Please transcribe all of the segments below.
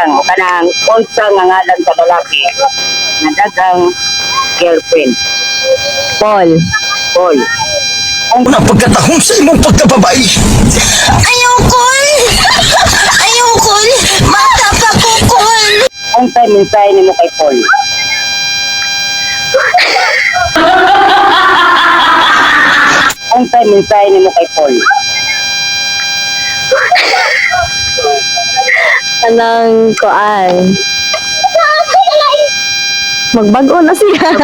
lang o kanang unsa nga ngalan sa lalaki nga daghang girlfriend. Paul. Paul. Una pagkatahong sa imong pagkababay. Ayaw, Col! Ayaw, Col! Mata pa ko, Col! Unsa mensahe nimo kay Paul? Unsa mensahe nimo kay Paul? Kanang kuan. Magbago na siya.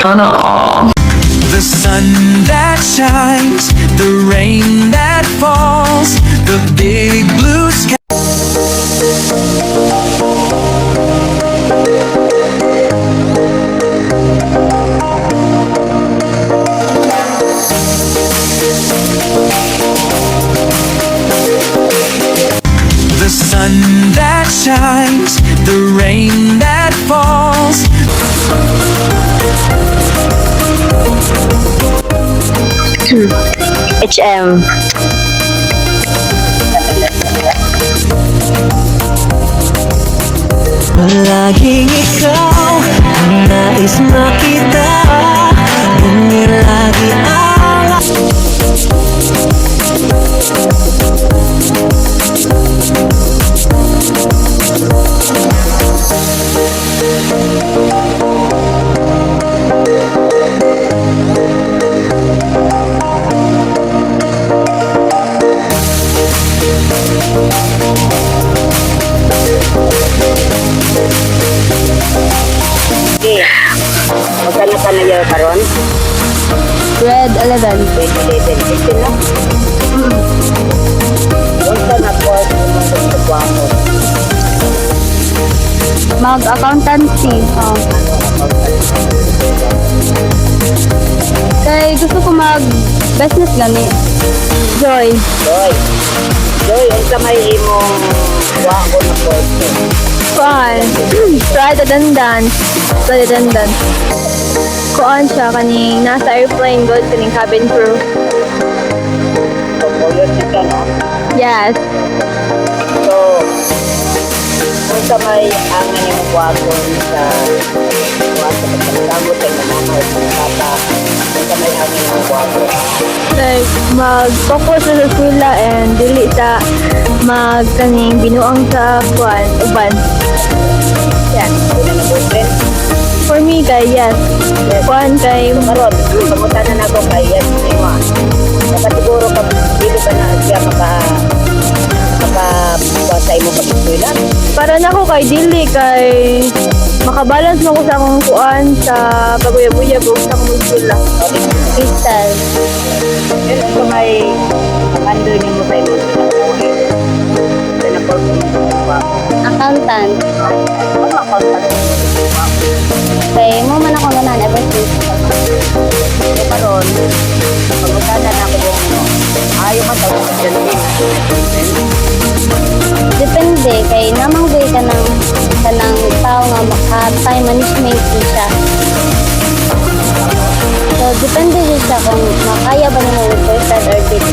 The sun that shines, the rain that falls, the big blue sky. The sun that shines, the rain that falls. HM. Palaging ikaw ang nais makita, ngunit lagi ang Okay. Magkano ka na year karon? Grade 11. 2018 lang. Unsa na course mo sa trabaho? Mag-accountancy. Kay gusto ko mag-business gani. Joy. Joy. Joy, unsa may imong wako na course? Kuan. Flight attendant. Flight attendant. Kuan siya kaning nasa airplane good kaning cabin crew. So, college ka no? Yes. So, unsa may ang imong wako sa wako sa pagkagamot ay mama o tata? Unsa may ang imong wako? Like mag-focus sa eskwela and dili sa magkaning binuang sa kuan uban. Yeah. Una na boyfriend? For me kay yes. Kuan kay Karon, pangutanan ako kay yan mo. Dapat siguro ka dili ba na siya makabasa mo pag-eskwela? para nako kay dili kay makabalance mo ko sa akong kuan sa paguya-buya bug sa akong eskwela. Crystal. Yan ang may mando ni mo sa imong pinakuhi. Sa na-perform mo. Accountant. Ano ako sa Kay mo man ako ganan ever since. So karon, pangutanan ako din mo. Ayaw ka sa dyan din. Depende kay namang way ka ng tao nga maka-time management din siya. So, depende din siya kung makaya ba nimo with boyfriend or date.